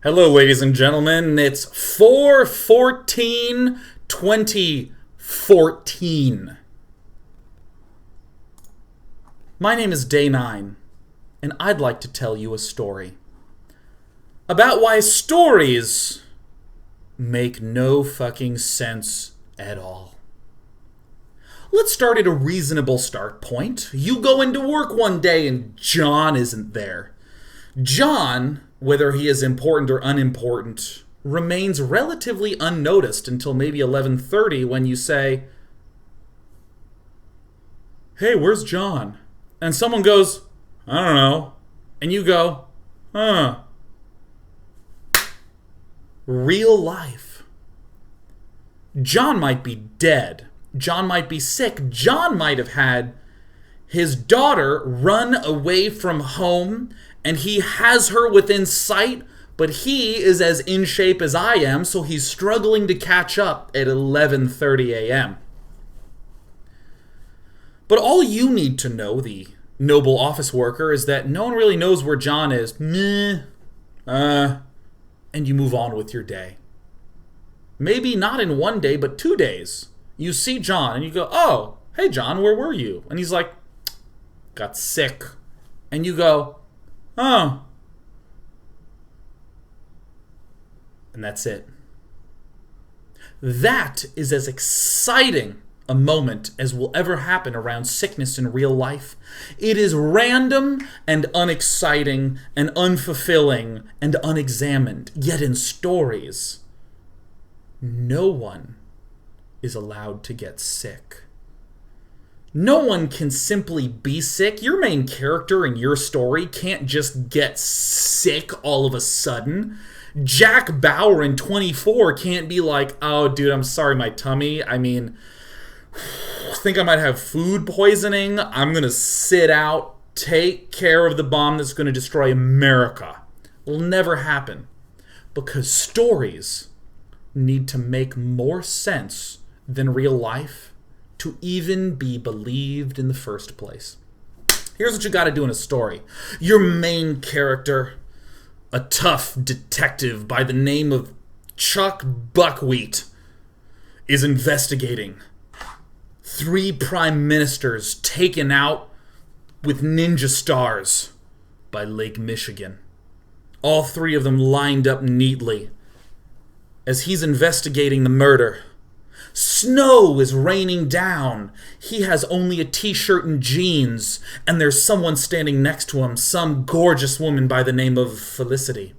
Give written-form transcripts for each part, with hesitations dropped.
Hello, ladies and gentlemen. It's 4/14/2014. My name is Day 9, and I'd like to tell you a story about why stories make no fucking sense at all. Let's start at a reasonable start point. You go into work one day and John isn't there. John, whether he is important or unimportant, remains relatively unnoticed until maybe 11:30 when you say, "Hey, where's John?" And someone goes, "I don't know." And you go, "Huh." Real life. John might be dead. John might be sick. John might have had his daughter run away from home, and he has her within sight, but he is as in shape as I am, so he's struggling to catch up at 11:30 a.m. But all you need to know, the noble office worker, is that no one really knows where John is. And you move on with your day. Maybe not in one day, but 2 days. You see John, and you go, "Oh, hey John, where were you?" And he's like, "Got sick." And you go, "Oh." And that's it. That is as exciting a moment as will ever happen around sickness in real life. It is random and unexciting and unfulfilling and unexamined. Yet in stories, no one is allowed to get sick. No one can simply be sick. Your main character in your story can't just get sick all of a sudden. Jack Bauer in 24 can't be like, "Oh, dude, I'm sorry, my tummy. I think I might have food poisoning. I'm going to sit out, take care of the bomb that's going to destroy America." It'll never happen. Because stories need to make more sense than real life to even be believed in the first place. Here's what you got to do in a story. Your main character, a tough detective by the name of Chuck Buckwheat, is investigating 3 prime ministers taken out with ninja stars by Lake Michigan. All 3 of them lined up neatly. As he's investigating the murder, snow is raining down. He has only a t-shirt and jeans, and there's someone standing next to him, some gorgeous woman by the name of Felicity.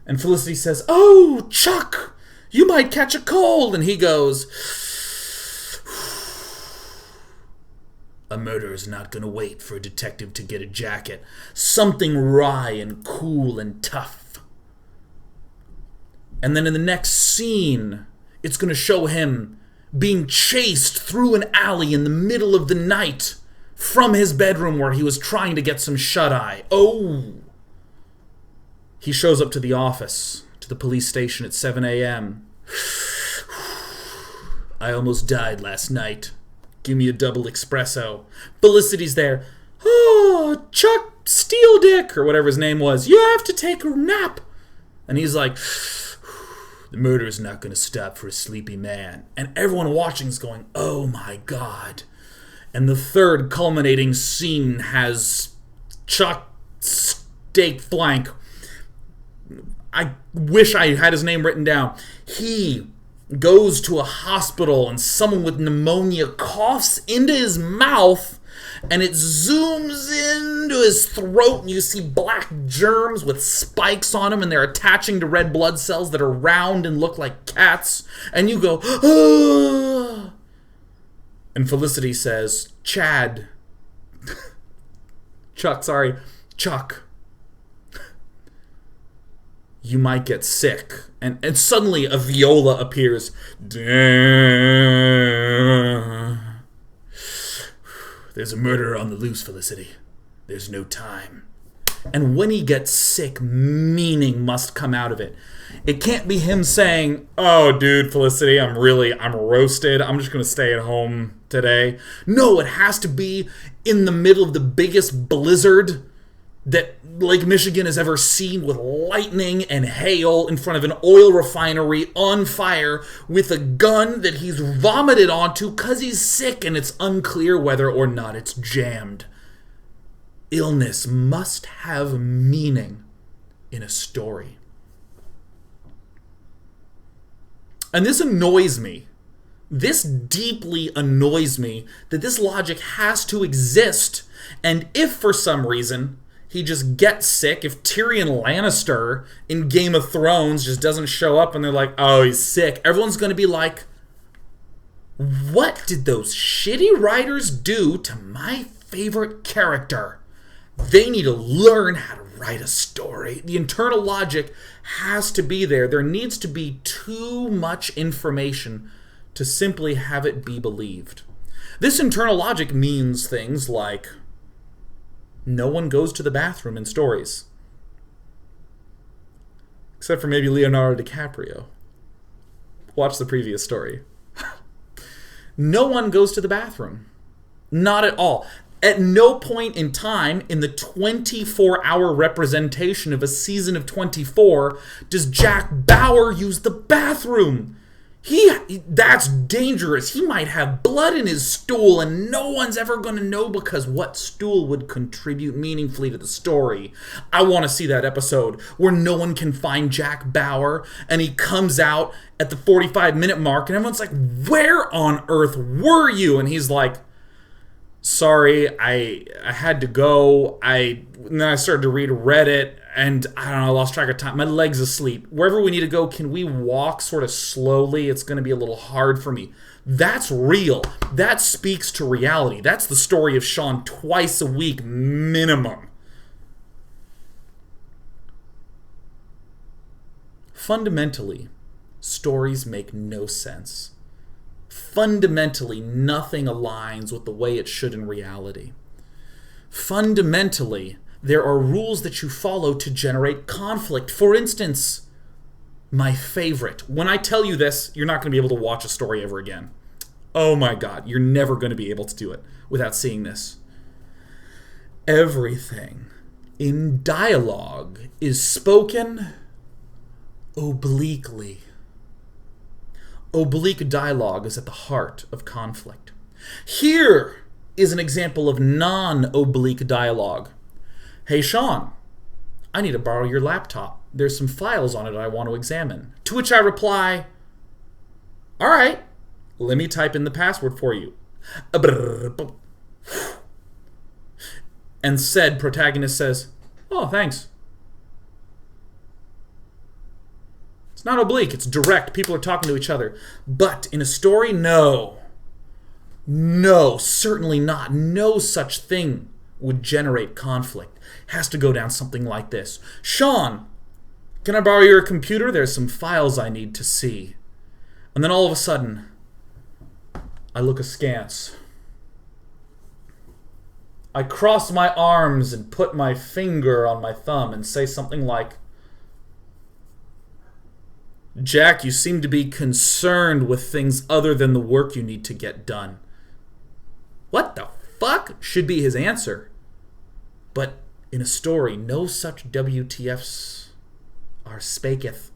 And Felicity says, "Oh, Chuck, you might catch a cold." And he goes, "A murder is not going to wait for a detective to get a jacket. Something wry and cool and tough." And then in the next scene, it's going to show him being chased through an alley in the middle of the night from his bedroom where he was trying to get some shut-eye. Oh! He shows up to the office, to the police station at 7 a.m. "I almost died last night. Give me a double espresso." Felicity's there. "Oh, Chuck Steeldick," or whatever his name was, "you have to take a nap." And he's like, "The murder is not going to stop for a sleepy man." And everyone watching is going, "Oh my God." And the third culminating scene has Chuck Steak Flank. I wish I had his name written down. He goes to a hospital and someone with pneumonia coughs into his mouth, and it zooms into his throat, and you see black germs with spikes on them, and they're attaching to red blood cells that are round and look like cats. And you go, "Ah!" And Felicity says, Chuck, you might get sick." And suddenly a viola appears. "There's a murderer on the loose, Felicity. There's no time." And when he gets sick, meaning must come out of it. It can't be him saying, "Oh, dude, Felicity, I'm roasted. I'm just going to stay at home today." No, it has to be in the middle of the biggest blizzard that Lake Michigan has ever seen, with lightning and hail in front of an oil refinery on fire with a gun that he's vomited onto because he's sick and it's unclear whether or not it's jammed. Illness must have meaning in a story. And this annoys me. This deeply annoys me that this logic has to exist. And if for some reason he just gets sick, if Tyrion Lannister in Game of Thrones just doesn't show up and they're like, oh, he's sick, everyone's going to be like, what did those shitty writers do to my favorite character? They need to learn how to write a story. The internal logic has to be there. There needs to be too much information to simply have it be believed. This internal logic means things like no one goes to the bathroom in stories. Except for maybe Leonardo DiCaprio. Watch the previous story. No one goes to the bathroom. Not at all. At no point in time in the 24-hour representation of a season of 24 does Jack Bauer use the bathroom. That's dangerous. He might have blood in his stool and no one's ever going to know, because what stool would contribute meaningfully to the story? I want to see that episode where no one can find Jack Bauer and he comes out at the 45-minute mark and everyone's like, where on earth were you? And he's like, sorry, I had to go. And then I started to read Reddit, and I don't know, I lost track of time. My leg's asleep. Wherever we need to go, can we walk sort of slowly? It's going to be a little hard for me. That's real. That speaks to reality. That's the story of Sean twice a week minimum. Fundamentally, stories make no sense. Fundamentally, nothing aligns with the way it should in reality. Fundamentally, there are rules that you follow to generate conflict. For instance, my favorite. When I tell you this, you're not going to be able to watch a story ever again. Oh my God, you're never going to be able to do it without seeing this. Everything in dialogue is spoken obliquely. Oblique dialogue is at the heart of conflict. Here is an example of non-oblique dialogue. Hey, Sean, I need to borrow your laptop. There's some files on it I want to examine. To which I reply, all right, let me type in the password for you. And said protagonist says, oh, thanks. It's not oblique, it's direct. People are talking to each other. But in a story, no. No, certainly not. No such thing would generate conflict. It has to go down something like this. Sean, can I borrow your computer? There's some files I need to see. And then all of a sudden, I look askance. I cross my arms and put my finger on my thumb and say something like, Jack, you seem to be concerned with things other than the work you need to get done. What the fuck should be his answer? But in a story, no such WTFs are spaketh.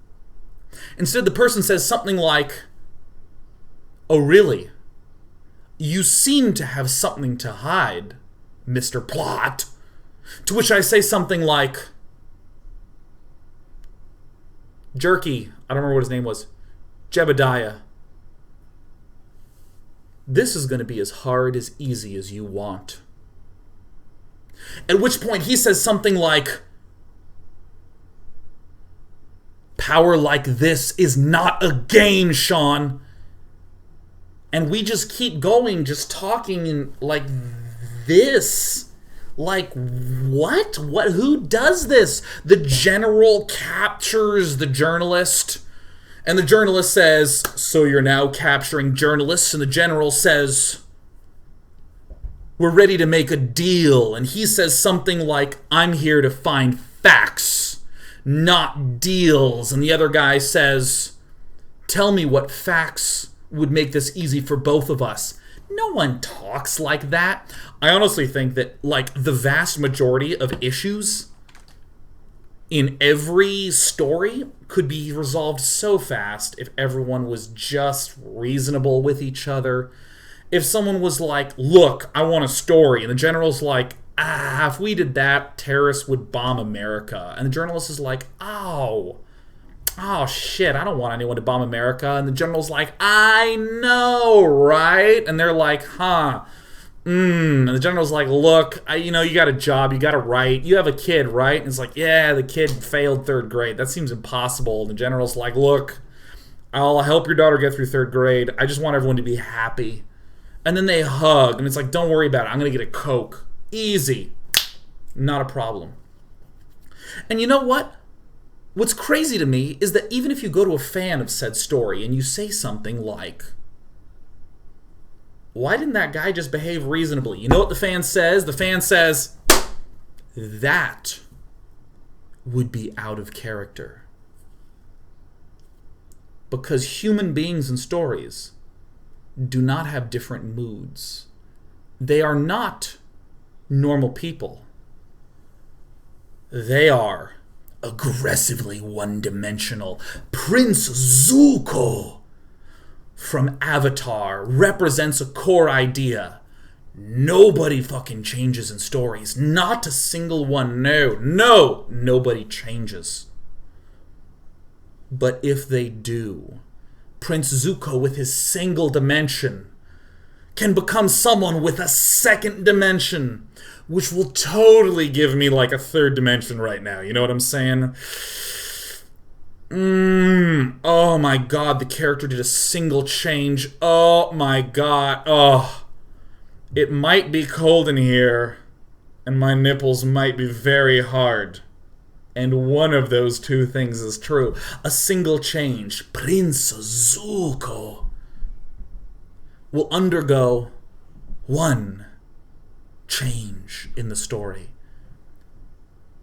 Instead, the person says something like, oh really? You seem to have something to hide, Mr. Plot. To which I say something like, Jerky, I don't remember what his name was, Jebediah. This is going to be as hard as easy as you want. At which point he says something like, power like this is not a game, Sean. And we just keep going, just talking in like this. Like, what? Who does this? The general captures the journalist, and the journalist says, so you're now capturing journalists? And the general says, we're ready to make a deal. And he says something like, I'm here to find facts, not deals. And the other guy says, tell me what facts would make this easy for both of us. No one talks like that. I honestly think that, like, the vast majority of issues in every story could be resolved so fast if everyone was just reasonable with each other. If someone was like, look, I want a story, and the general's like, if we did that, terrorists would bomb America. And the journalist is like, oh shit, I don't want anyone to bomb America. And the general's like, I know, right? And they're like, And the general's like, look, you got a job, you got a right, you have a kid, right? And it's like, yeah, the kid failed 3rd grade. That seems impossible. And the general's like, look, I'll help your daughter get through 3rd grade. I just want everyone to be happy. And then they hug, and it's like, don't worry about it. I'm going to get a Coke. Easy. Not a problem. And you know what? What's crazy to me is that even if you go to a fan of said story and you say something like, why didn't that guy just behave reasonably? You know what the fan says? The fan says, that would be out of character. Because human beings and stories do not have different moods. They are not normal people. They are aggressively one-dimensional. Prince Zuko from Avatar represents a core idea. Nobody fucking changes in stories. Not a single one. No, nobody changes. But if they do, Prince Zuko with his single dimension can become someone with a 2nd dimension, which will totally give me like a 3rd dimension right now. You know what I'm saying? Oh my god, the character did a single change. Oh my god. Oh. It might be cold in here, and my nipples might be very hard. And one of those two things is true. A single change. Prince Zuko will undergo one change in the story.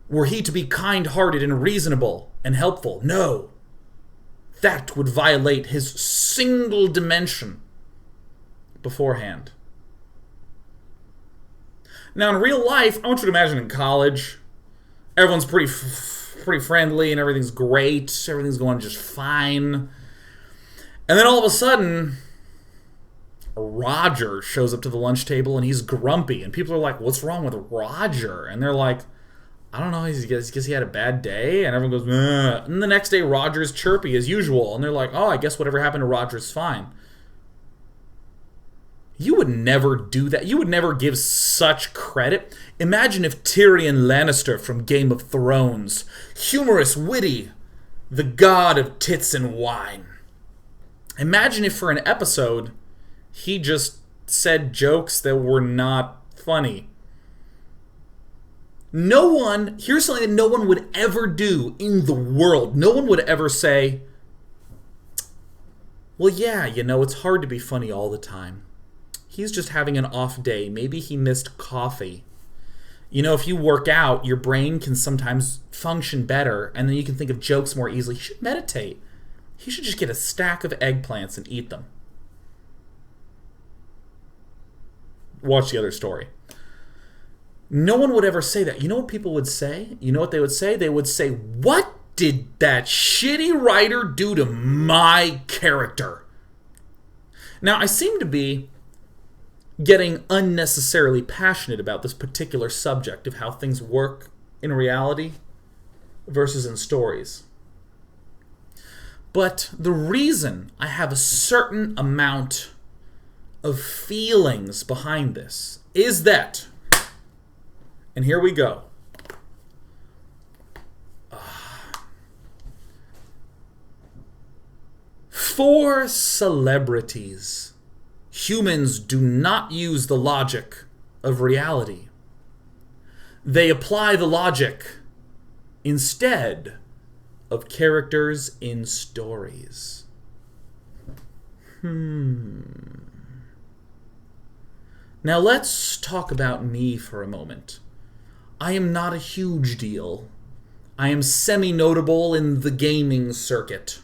Were he to be kind-hearted and reasonable and helpful, no. That would violate his single dimension beforehand. Now, in real life, I want you to imagine in college, everyone's pretty friendly and everything's great. Everything's going just fine. And then all of a sudden, Roger shows up to the lunch table and he's grumpy. And people are like, what's wrong with Roger? And they're like, I don't know, I guess he had a bad day. And everyone goes, meh. And the next day, Roger's chirpy as usual. And they're like, oh, I guess whatever happened to Roger is fine. You would never do that. You would never give such credit. Imagine if Tyrion Lannister from Game of Thrones, humorous, witty, the god of tits and wine. Imagine if for an episode, he just said jokes that were not funny. Here's something that no one would ever do in the world. No one would ever say, well, yeah, it's hard to be funny all the time. He's just having an off day. Maybe he missed coffee. If you work out, your brain can sometimes function better, and then you can think of jokes more easily. He should meditate. He should just get a stack of eggplants and eat them. Watch the other story. No one would ever say that. You know what people would say? You know what they would say? They would say, what did that shitty writer do to my character? Now, I seem to be getting unnecessarily passionate about this particular subject of how things work in reality versus in stories. But the reason I have a certain amount of feelings behind this is that, and here we go, for celebrities, humans do not use the logic of reality. They apply the logic instead of characters in stories. Now let's talk about me for a moment. I am not a huge deal. I am semi-notable in the gaming circuit.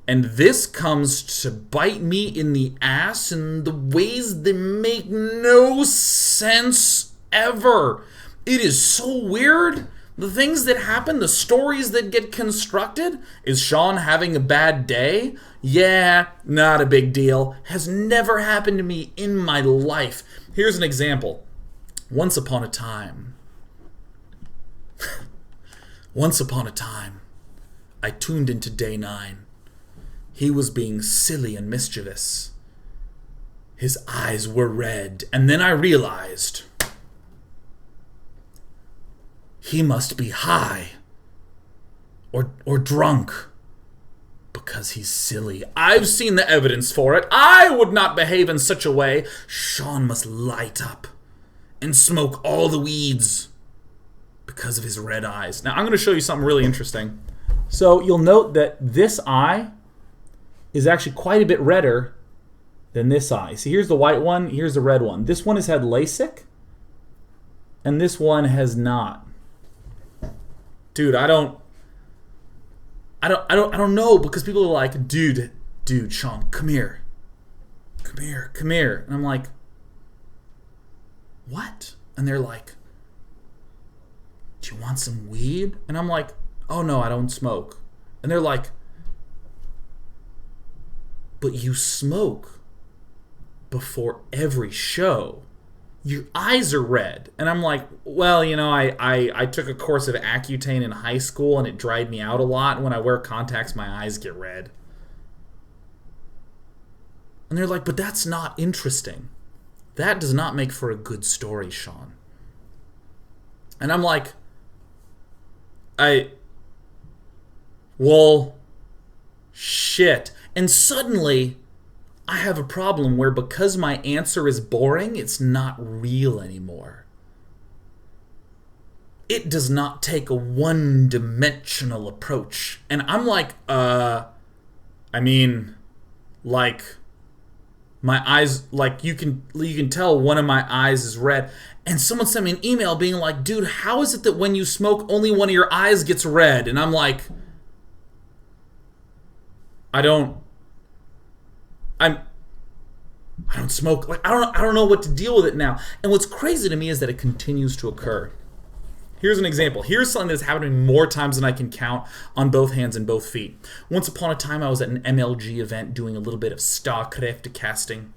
And this comes to bite me in the ass in the ways that make no sense ever. It is so weird. The things that happen, the stories that get constructed. Is Sean having a bad day? Yeah, not a big deal. Has never happened to me in my life. Here's an example. Once upon a time, I tuned into day 9. He was being silly and mischievous. His eyes were red, and then I realized he must be high or drunk because he's silly. I've seen the evidence for it. I would not behave in such a way. Sean must light up and smoke all the weeds because of his red eyes. Now, I'm going to show you something really interesting. So you'll note that this eye is actually quite a bit redder than this eye. See, here's the white one, here's the red one. This one has had LASIK, and this one has not. Dude, I don't know, because people are like, dude, Sean, come here. And I'm like, what? And they're like, do you want some weed? And I'm like, oh no, I don't smoke. And they're like, but you smoke before every show. Your eyes are red. And I'm like, well, I took a course of Accutane in high school and it dried me out a lot. And when I wear contacts, my eyes get red. And they're like, but that's not interesting. That does not make for a good story, Sean. And I'm like, well, shit. And suddenly, I have a problem where because my answer is boring, it's not real anymore. It does not take a one-dimensional approach. And I'm like, my eyes, like you can tell one of my eyes is red. And someone sent me an email being like, dude, how is it that when you smoke, only one of your eyes gets red? And I'm like, I don't smoke. Like, I don't know what to deal with it now. And what's crazy to me is that it continues to occur. Here's an example. Here's something that's happened to me more times than I can count on both hands and both feet. Once upon a time, I was at an MLG event doing a little bit of Starcraft casting.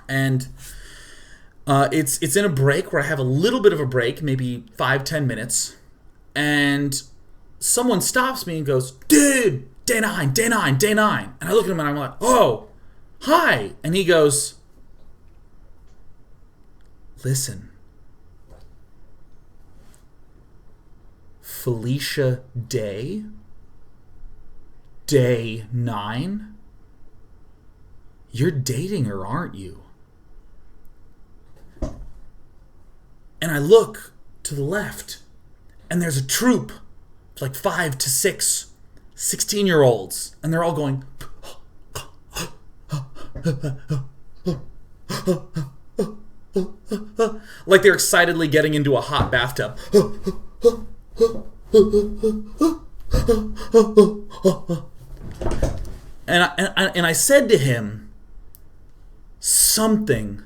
And it's in a break where I have a little bit of a break, maybe 5-10 minutes. And someone stops me and goes, dude, day 9. And I look at him and I'm like, oh, hi. And he goes, listen, Felicia day 9, you're dating her, aren't you? And I look to the left, and there's a troop of like 5 to 6 16-year-olds, and they're all going like they're excitedly getting into a hot bathtub. And I said to him something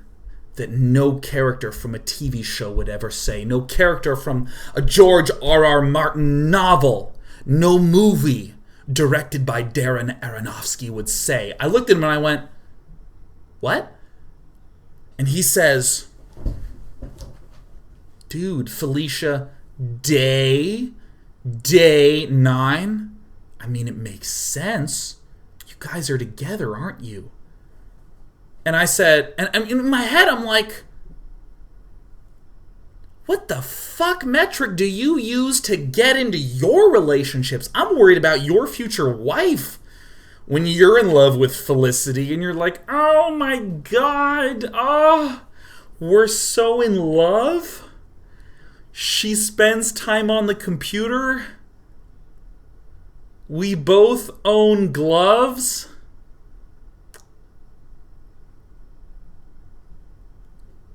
that no character from a TV show would ever say, no character from a George R.R. Martin novel, no movie directed by Darren Aronofsky would say. I looked at him and I went, what? And he says, dude, Felicia, day 9? I mean, it makes sense. You guys are together, aren't you? And I said, and in my head, I'm like, what the fuck metric do you use to get into your relationships? I'm worried about your future wife. When you're in love with Felicity and you're like, oh my God, we're so in love. She spends time on the computer. We both own gloves.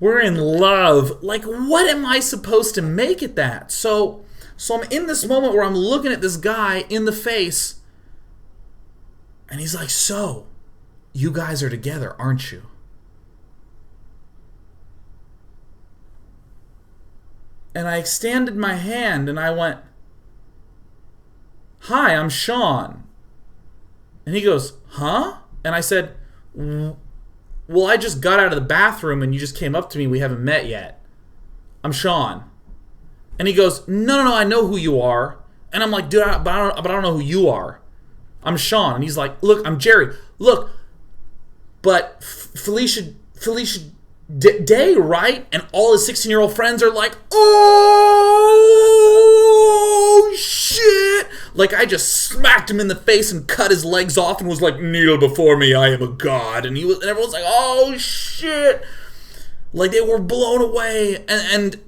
We're in love. Like, what am I supposed to make it that? So I'm in this moment where I'm looking at this guy in the face. And he's like, so, you guys are together, aren't you? And I extended my hand and I went, hi, I'm Sean. And he goes, huh? And I said, well, I just got out of the bathroom and you just came up to me. We haven't met yet. I'm Sean. And he goes, no, I know who you are. And I'm like, dude, but I don't know who you are. I'm Sean. And he's like, look, I'm Jerry. Look, but Felicia Day, right? And all his 16-year-old friends are like, oh, shit. Like, I just smacked him in the face and cut his legs off and was like, kneel before me, I am a god. And everyone's like, oh, shit. Like, they were blown away. And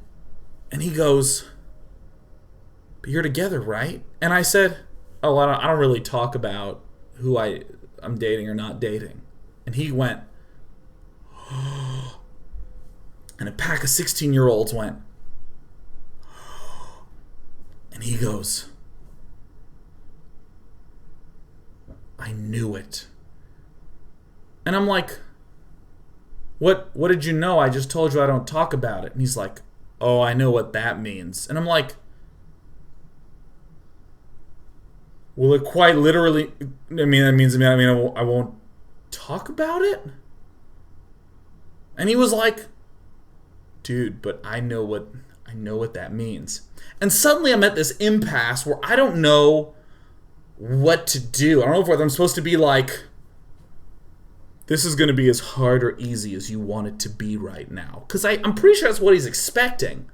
he goes, but you're together, right? And I said, oh, I don't really talk about who I'm dating or not dating. And he went, and a pack of 16-year-olds went, and he goes, I knew it. And I'm like, what did you know? I just told you I don't talk about it. And he's like, oh, I know what that means. And I'm like, well, it quite literally, that means I won't talk about it? And he was like, dude, but I know what that means. And suddenly I'm at this impasse where I don't know what to do. I don't know whether I'm supposed to be like, this is going to be as hard or easy as you want it to be right now. Because I'm pretty sure that's what he's expecting.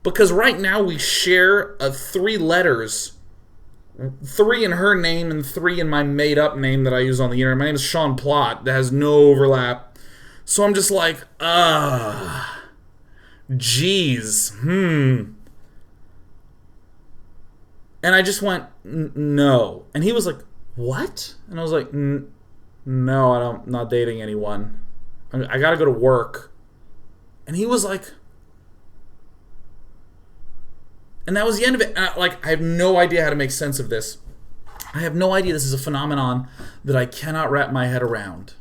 Because right now we share 3 letters, 3 in her name and 3 in my made-up name that I use on the internet. My name is Sean Plott. That has no overlap. So I'm just like, geez, And I just went, no. And he was like, what? And I was like, no, I'm not dating anyone. I gotta go to work. And he was like, and that was the end of it. I have no idea how to make sense of this. I have no idea. This is a phenomenon that I cannot wrap my head around.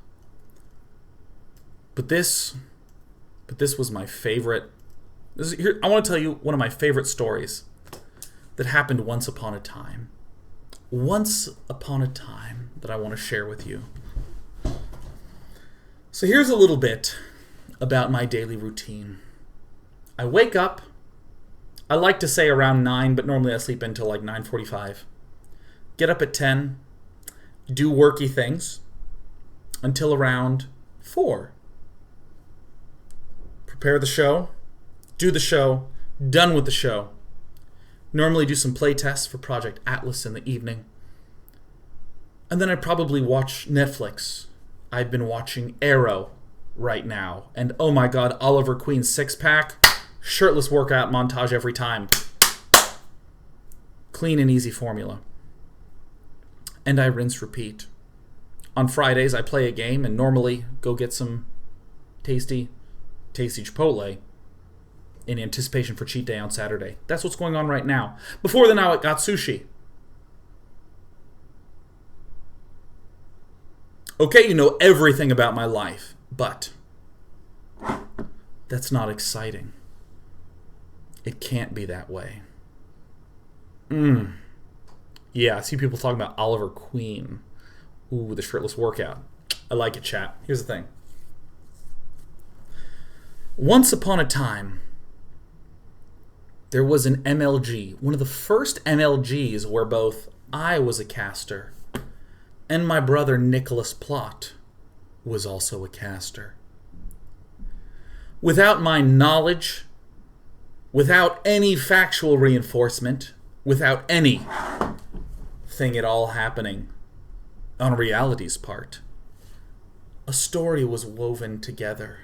But this was my favorite. I want to tell you one of my favorite stories that happened once upon a time. Once upon a time that I want to share with you. So here's a little bit about my daily routine. I wake up. I like to say around 9, but normally I sleep until like 9:45. Get up at 10. Do worky things until around 4. Prepare the show. Do the show. Done with the show. Normally do some play tests for Project Atlas in the evening. And then I probably watch Netflix. I've been watching Arrow right now. And oh my god, Oliver Queen's 6-pack. Shirtless workout montage every time. Clean and easy formula. And I rinse repeat. On Fridays I play a game and normally go get some tasty Chipotle in anticipation for cheat day on Saturday. That's what's going on right now. Before then I got sushi. Okay, you know everything about my life, but that's not exciting. It can't be that way. Yeah, I see people talking about Oliver Queen. Ooh, the shirtless workout. I like it, chat. Here's the thing. Once upon a time, there was an MLG, one of the first MLGs where both I was a caster and my brother Nicholas Plott was also a caster. Without my knowledge, without any factual reinforcement, without anything at all happening on reality's part, a story was woven together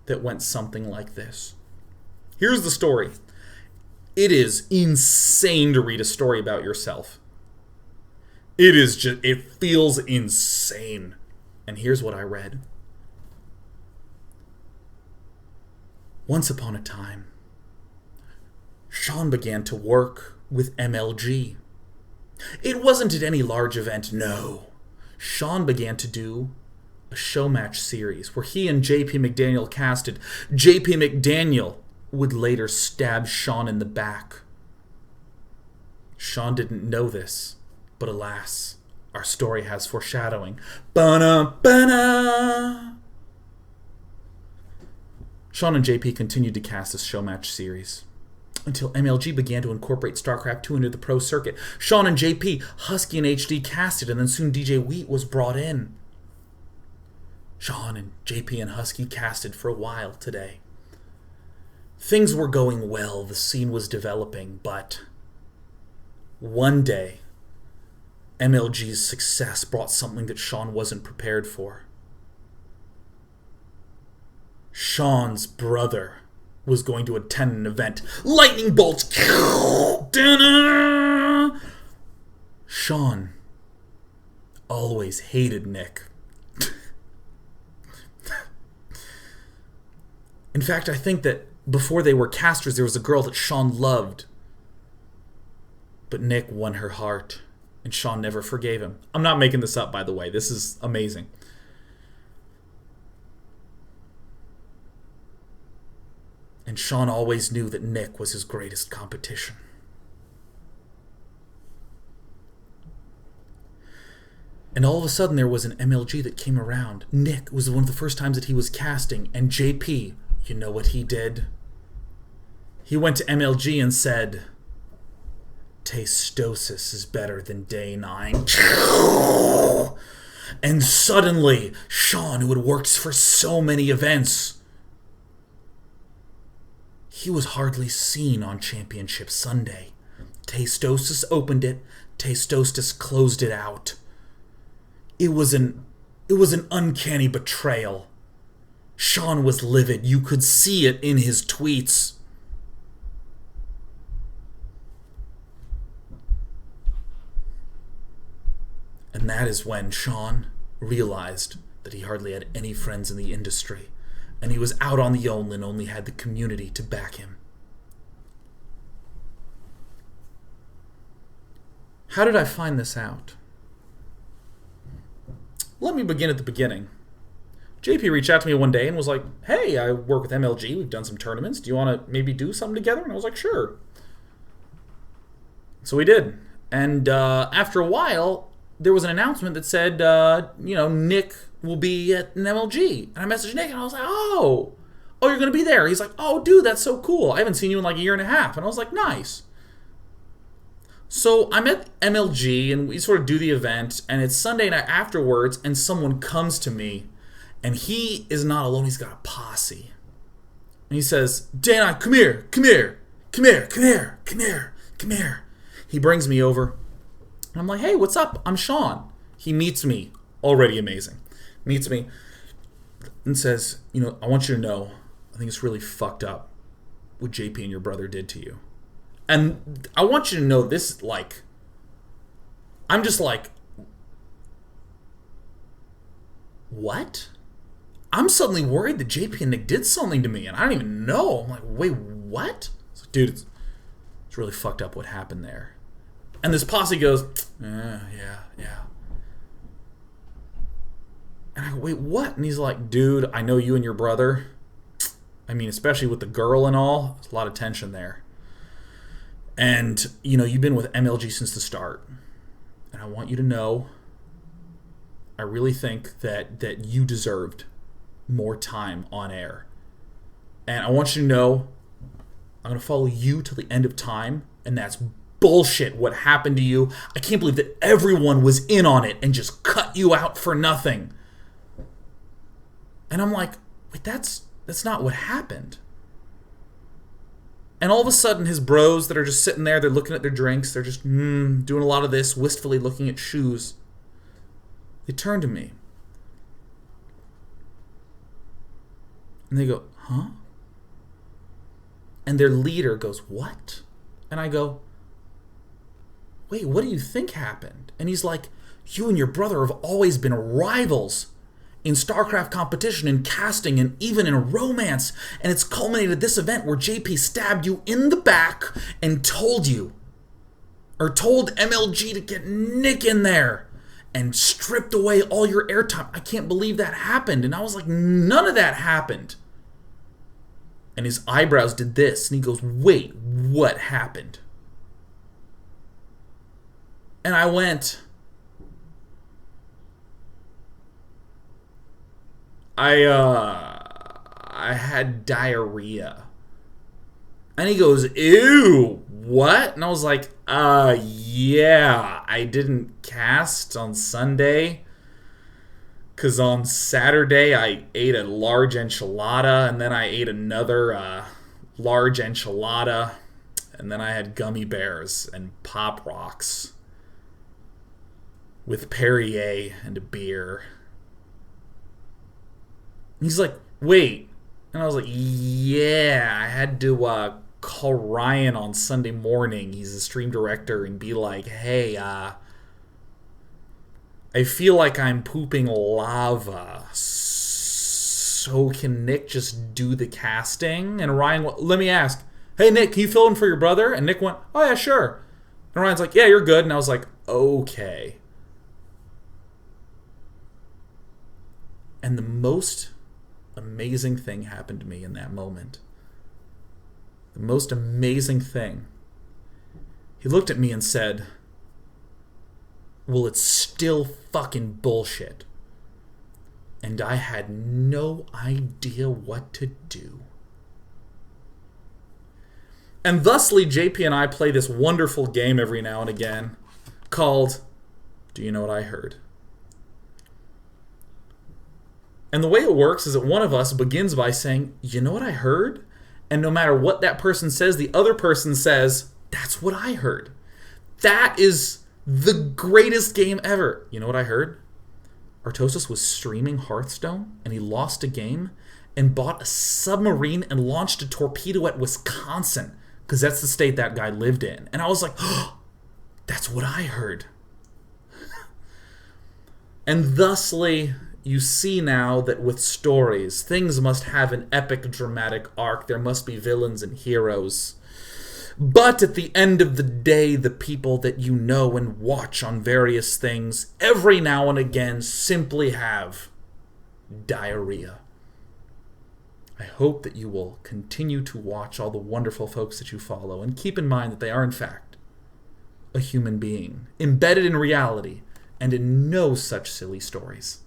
that went something like this. Here's the story. It is insane to read a story about yourself. It feels insane. And here's what I read. Once upon a time, Sean began to work with MLG. It wasn't at any large event, no. Sean began to do a show match series where he and JP McDaniel casted. JP McDaniel would later stab Sean in the back. Sean didn't know this, but alas, our story has foreshadowing. Ba-na-ba-na! Sean and JP continued to cast this show match series until MLG began to incorporate StarCraft 2 into the pro circuit. Sean and JP, Husky and HD casted, and then soon DJ Wheat was brought in. Sean and JP and Husky casted for a while today. Things were going well, the scene was developing, but one day, MLG's success brought something that Sean wasn't prepared for. Sean's brother was going to attend an event. Lightning bolts! Sean always hated Nick. In fact, I think that before they were casters, there was a girl that Sean loved. But Nick won her heart, and Sean never forgave him. I'm not making this up, by the way. This is amazing. And Sean always knew that Nick was his greatest competition. And all of a sudden there was an MLG that came around. Nick was one of the first times that he was casting, and JP, you know what he did? He went to MLG and said, "Tastosis is better than Day 9. And suddenly, Sean, who had worked for so many events, he was hardly seen on Championship Sunday. Tastosis opened it, Tastosis closed it out. It was an uncanny betrayal. Sean was livid. You could see it in his tweets. And that is when Sean realized that he hardly had any friends in the industry, and he was out on the own and only had the community to back him. How did I find this out? Let me begin at the beginning. JP reached out to me one day and was like, "Hey, I work with MLG. We've done some tournaments. Do you want to maybe do something together?" And I was like, "Sure." So we did. And after a while, there was an announcement that said, Nick will be at an MLG. And I messaged Nick and I was like, oh, you're going to be there. He's like, "Oh, dude, that's so cool. I haven't seen you in like a year and a half." And I was like, nice. So I'm at MLG and we sort of do the event, and it's Sunday night afterwards, and someone comes to me, and he is not alone. He's got a posse. And he says, "Dana, come here. He brings me over. And I'm like, "Hey, what's up? I'm Sean." He meets me. Already amazing. Meets me and says, "I want you to know, I think it's really fucked up what JP and your brother did to you. And I want you to know this, I'm just like, what? I'm suddenly worried that JP and Nick did something to me, and I don't even know." I'm like, "Wait, what?" It's like, "Dude, it's really fucked up what happened there." And this posse goes, yeah. And I go, "Wait, what?" And he's like, "Dude, I know you and your brother. I mean, especially with the girl and all, there's a lot of tension there. And, you've been with MLG since the start. And I want you to know, I really think that you deserved more time on air. And I want you to know, I'm going to follow you till the end of time, and that's bullshit what happened to you. I can't believe that everyone was in on it and just cut you out for nothing." And I'm like, "Wait, that's not what happened." And all of a sudden, his bros that are just sitting there, they're looking at their drinks, they're just doing a lot of this, wistfully looking at shoes. They turn to me. And they go, "Huh?" And their leader goes, "What?" And I go, "Wait, what do you think happened?" And he's like, "You and your brother have always been rivals in StarCraft competition, in casting, and even in romance. And it's culminated at this event where JP stabbed you in the back and told MLG to get Nick in there. and stripped away all your airtime. I can't believe that happened. And I was like, none of that happened. And his eyebrows did this, and he goes, wait, what happened? And I went, I had diarrhea. And he goes, ew, what? And I was like, yeah, I didn't cast on Sunday. Because on Saturday, I ate a large enchilada, and then I ate another large enchilada, and then I had gummy bears and Pop Rocks with Perrier and a beer. And he's like, wait. And I was like, yeah, I had to call Ryan on Sunday morning. He's a stream director, and be like, hey, I feel like I'm pooping lava. So can Nick just do the casting? And Ryan, let me ask, hey, Nick, can you fill in for your brother? And Nick went, oh, yeah, sure. And Ryan's like, yeah, you're good. And I was like, okay. And the most amazing thing happened to me in that moment. The most amazing thing. He looked at me and said, well, it's still fucking bullshit. And I had no idea what to do. And thusly, JP and I play this wonderful game every now and again called Do You Know What I Heard? And the way it works is that one of us begins by saying, you know what I heard? And no matter what that person says, the other person says, that's what I heard. That is the greatest game ever. You know what I heard? Artosis was streaming Hearthstone, and he lost a game and bought a submarine and launched a torpedo at Wisconsin, because that's the state that guy lived in. And I was like, oh, that's what I heard. And thusly, you see now that with stories, things must have an epic dramatic arc. There must be villains and heroes. But at the end of the day, the people that you know and watch on various things, every now and again, simply have diarrhea. I hope that you will continue to watch all the wonderful folks that you follow, and keep in mind that they are, in fact, a human being, embedded in reality, and in no such silly stories.